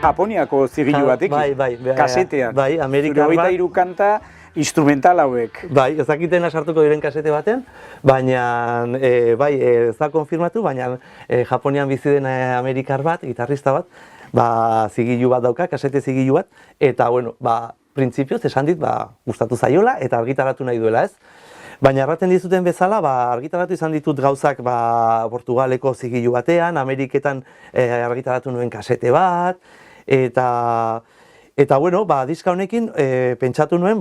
Japoniako zigilu batik. Bai, kasetean. Bai, Amerikar bat. 23 kanta instrumental hauek. Bai, ez dakitena sartuko diren kasete baten, baina, bai, ez da konfirmatu, baina Japonian bizi den Amerikar bat, gitarrista bat, zigilu bat dauka, kasete zigilu bat, eta, bueno, printzipioz esan dit, gustatu zaiola eta argitaratu nahi duela, ez? Baina erraten dizuten bezala, argitaratu izan ditut gauzak Portugaleko zigilu batean, Ameriketan argitaratu nuen kasete bat, eta bueno, diska honekin pentsatu nuen,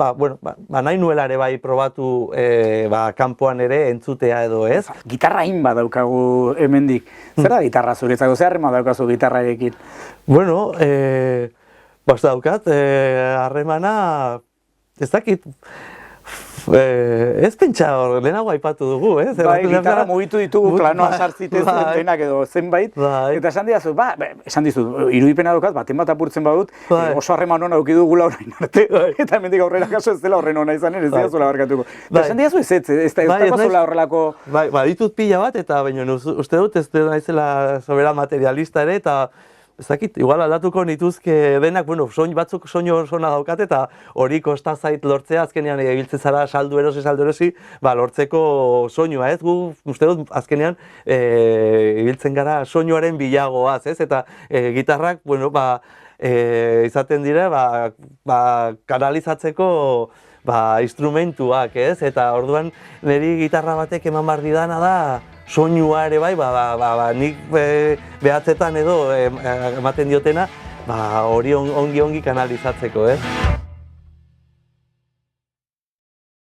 nahi nuela ere bai probatu kanpoan ere entzutea edo ez. Gitarra hainbat daukagu hemendik. Zer da gitarra zuretzako? Zer harrema daukazu gitarrarekin? Bueno, daukat, harremana, ez dakit, ez pentsa hor, lehenago aipatu dugu, ez? Gitarra mugitu ditugu planoa sartzitez denak edo zenbait, eta esan diazu, esan dizu, irudipena daukat, baten bat apurtzen badut, oso harreman hona auki dugula orain arte, eta hemendik aurrera kaso ez dela horren hona izanen, ez diazula barkatuko. Eta esan diazu ez dago zula horrelako... Ditut pila bat, eta baina uste dut ez dela izela sobera materialista ere, eta ez dakit, igual aldatuko nituzke denak, batzuk soinu sona daukat eta hori kosta zait lortzea, azkenean ibiltzen zara saldu erosi, lortzeko soinua, ez? Gu, uste dut, azkenean ibiltzen gara soinuaren bilagoaz, ez? Eta gitarrak, izaten dira, kanalizatzeko instrumentuak, ez? Eta orduan niri gitarra batek eman behar didana da, soinua ere bai, nik behatzetan edo ematen diotena, hori ongi kanalizatzeko,